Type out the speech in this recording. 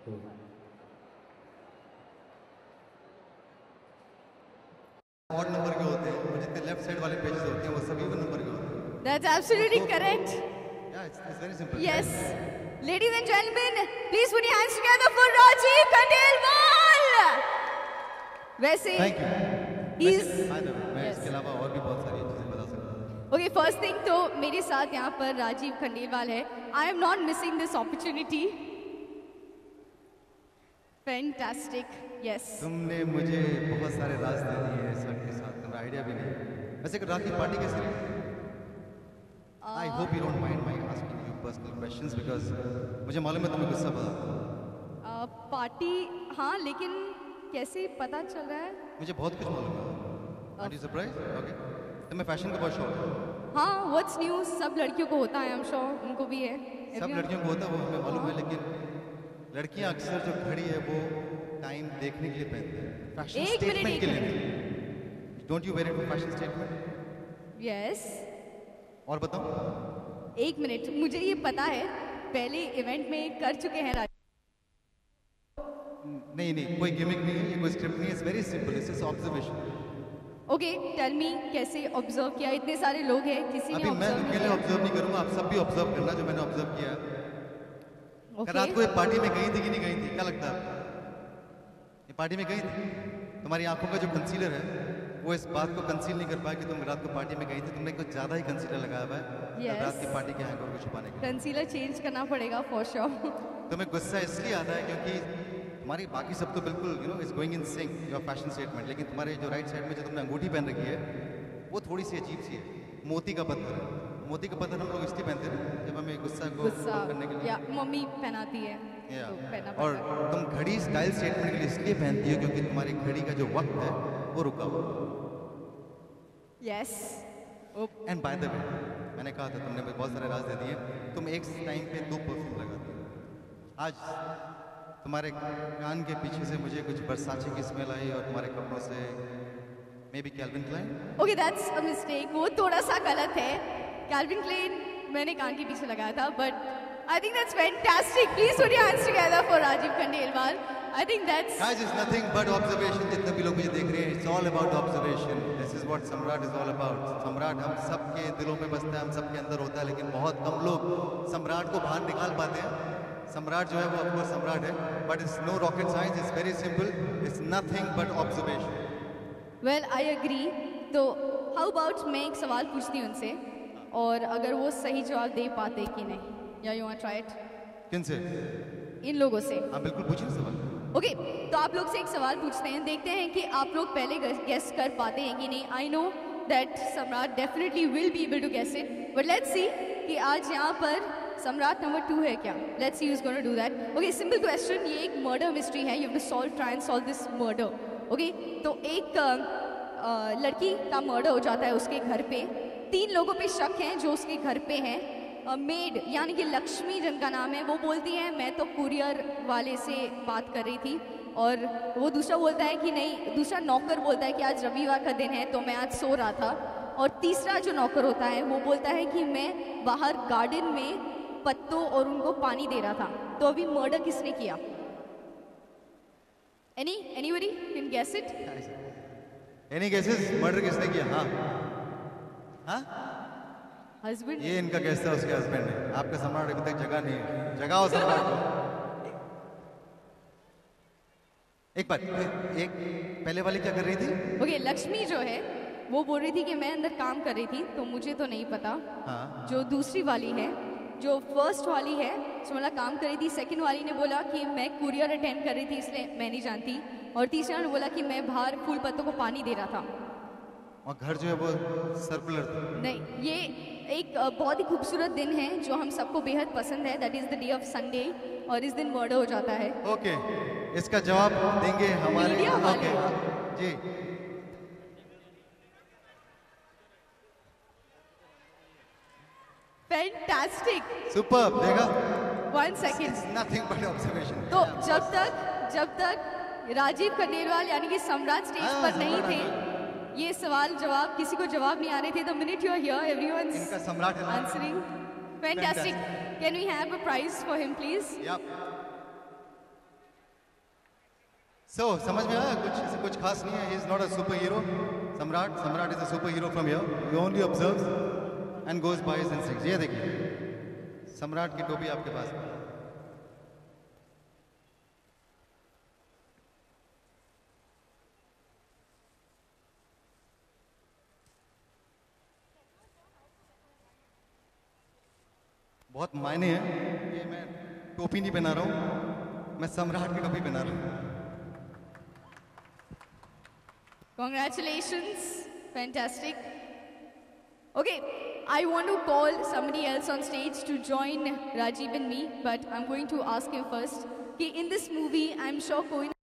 Odd number के होते हैं, और जितने लेफ्ट साइड वाले पेजेस होते हैं वो सभी वन नंबर के होते हैं। That's absolutely correct. Yeah, it's very simple. Yes. Ladies and gentlemen, please put your hands together for Rajiv Khandelwal. वैसे Thank you. He's मैं इसके अलावा और भी बहुत सारी चीजें बता सकता हूँ। Okay, first thing तो मेरे साथ यहाँ पर राजीव खंडेलवाल है. I am not missing this opportunity. Fantastic. Yes. तुमने मुझे बहुत सारे राज दे दिए हैं सर के साथ, तुम्हारा आइडिया भी नहीं। वैसे रात की पार्टी कैसी रही? I hope you don't mind my asking you personal questions because मुझे मालूम है तुम्हें गुस्सा बहुत। पार्टी हाँ, लेकिन कैसे पता चल रहा है? मुझे बहुत कुछ मालूम है। Aren't you surprised? Okay. तुम्हें फैशन का बहुत शौक है? हाँ, what's new? सब लड़कियों को होता है, I'm sure उनको भी है। सब लड़कियों को होता है, वो हमें मालूम है, लेकिन लड़कियां अक्सर जो घड़ी है वो टाइम देखने के लिए पहनती हैं, फैशन स्टेटमेंट के लिए। Don't you wear it for fashion statement? Yes. और बताओ। एक मिनट, मुझे ये पता है पहले इवेंट में कर चुके हैं नहीं नहीं, कोई गिमिक नहीं है, ये कोई स्क्रिप्ट नहीं है, it's very simple, it's just observation. Okay, tell me कैसे ऑब्जर्व किया? इतने सारे लोग हैं, किसी ने अभी मैं अकेले ऑब्जर्व नहीं करूंगा, आप सब भी ऑब्जर्व करना जो मैंने ऑब्जर्व किया है। रात को ये पार्टी में गई थी कि नहीं गई थी, क्या लगता है? ये पार्टी में गई थी? तुम्हारी आंखों का जो कंसीलर है वो इस बात को कंसील नहीं कर पाया कि तुम रात को पार्टी में गई थी, तुमने कुछ ज्यादा ही कंसीलर लगाया हुआ है रात की पार्टी के हैंगओवर को छुपाने के लिए। कंसीलर चेंज करना पड़ेगा फॉर श्योर। तुम्हें गुस्सा इसलिए आता है क्योंकि तुम्हारी बाकी सब तो बिल्कुल you know is going in sync your fashion statement, लेकिन तुम्हारे जो राइट साइड में जो तुमने अंगूठी पहन रखी है वो थोड़ी सी अजीब सी है, मोती का पत्थर है। मोती का पत्थर हम लोग इसलिए पहनते हैं जब हमें गुस्सा को करने के लिए, या मम्मी पहनाती है तो और तुम घड़ी स्टाइल स्टेटमेंट के लिए इसलिए पहनती हो क्योंकि तुम्हारी घड़ी का जो वक्त है वो रुका हुआ। Yes. And by the way, मैंने कहा था तुमने बहुत सारे राज दे दिए, तुम एक टाइम पे 2 परफ्यूम लगाते हो। आज तुम्हारे कान के पीछे से मुझे कुछ बरसाचे की स्मेल आई और तुम्हारे कपड़ों से may be Calvin Klein. Okay, that's a mistake, वो थोड़ा सा गलत है। कैल्विन क्लाइन मैंने कान के पीछे लगाया था, but I think that's fantastic. Please put your hands together for Rajiv Khandelwal. I think that's... Guys, it's nothing but observation. जितने भी लोग मुझे देख रहे हैं, it's all about observation. This is what सम्राट is all about. सम्राट हम सबके दिलों में बसता है, हम सबके अंदर होता है, लेकिन बहुत कम लोग सम्राट को बाहर निकाल पाते हैं। सम्राट जो है वो ऑफकोर्स सम्राट है, but it's no rocket science. It's very simple. It's nothing but observation. Well, I agree. तो how about मैं एक सवाल पूछती हूँ उनसे, और अगर वो सही जवाब दे पाते कि नहीं, या you want to try it? किनसे? इन लोगों से। हाँ बिल्कुल, पूछिए सवाल। ओके, तो आप लोग से एक सवाल पूछते हैं, देखते हैं कि आप लोग पहले गेस कर पाते हैं कि नहीं। I know that Samrat definitely will be able to guess it, but let's see कि आज यहाँ पर सम्राट नंबर 2 है क्या। Let's see who is gonna do that. Okay, simple question, ये एक मर्डर मिस्ट्री है, you have to try and solve this murder. Okay, तो एक लड़की का मर्डर हो जाता है उसके घर पे। 3 लोगों पे शक है जो उसके घर पे हैं। मेड यानी कि लक्ष्मी जिनका नाम है, वो बोलती है मैं तो कुरियर वाले से बात कर रही थी, और वो दूसरा बोलता है कि नहीं, दूसरा नौकर बोलता है कि आज रविवार का दिन है तो मैं आज सो रहा था, और तीसरा जो नौकर होता है वो बोलता है कि मैं बाहर गार्डन में पत्तों और उनको पानी दे रहा था। तो अभी मर्डर किसने किया? Anybody can guess it? Any guesses? Murder किसने किया? हाँ हाँ, हस्बैंड। ये इनका गेस था, उसके हस्बैंड ने। आपका सम्राट अभी तक जगह नहीं है, जगाओ सम्राट को। एक बार, एक पहले वाली क्या कर रही थी? ओके, लक्ष्मी जो है वो बोल रही थी कि मैं अंदर काम कर रही थी, तो मुझे तो नहीं पता। हाँ। जो दूसरी वाली है, जो फर्स्ट वाली है, जो मतलब काम कर रही थी, सेकंड वाली ने बोला कि मैं कुरियर अटेंड कर रही थी इसलिए मैं नहीं जानती, और तीसरा ने बोला कि मैं बाहर फूल पत्तों को पानी दे रहा था। और घर जो है वो सर्कुलर था। नहीं, ये एक बहुत ही खूबसूरत दिन है जो हम सबको बेहद पसंद है, that is the day of Sunday, और इस दिन मर्डर हो जाता है। ओके, इसका जवाब देंगे हमारे मीडिया वाले। जी। Fantastic, superb. देखा? 1 सेकेंड। Nothing but observation. तो जब तक राजीव खंडेलवाल यानी कि सम्राट स्टेज पर नहीं थे, ये सवाल जवाब किसी को जवाब नहीं आ रहे थे। The minute you are here, everyone इनका सम्राट है answering. Fantastic. Can we have a prize for him please? Yup. समझ में आया? कुछ खास नहीं है. He is not a superhero. Samrat is a superhero from here. He only observes and goes by his instincts. ये देखिए, सम्राट की टोपी आपके पास में. बहुत मायने हैं. ये मैं टोपी नहीं पहना रहा हूँ, मैं सम्राट की टोपी पहना रहा हूँ. Congratulations, fantastic. Okay, I want to call somebody else on stage to join Rajiv and me, but I'm going to ask him first. In this movie, I'm sure Koin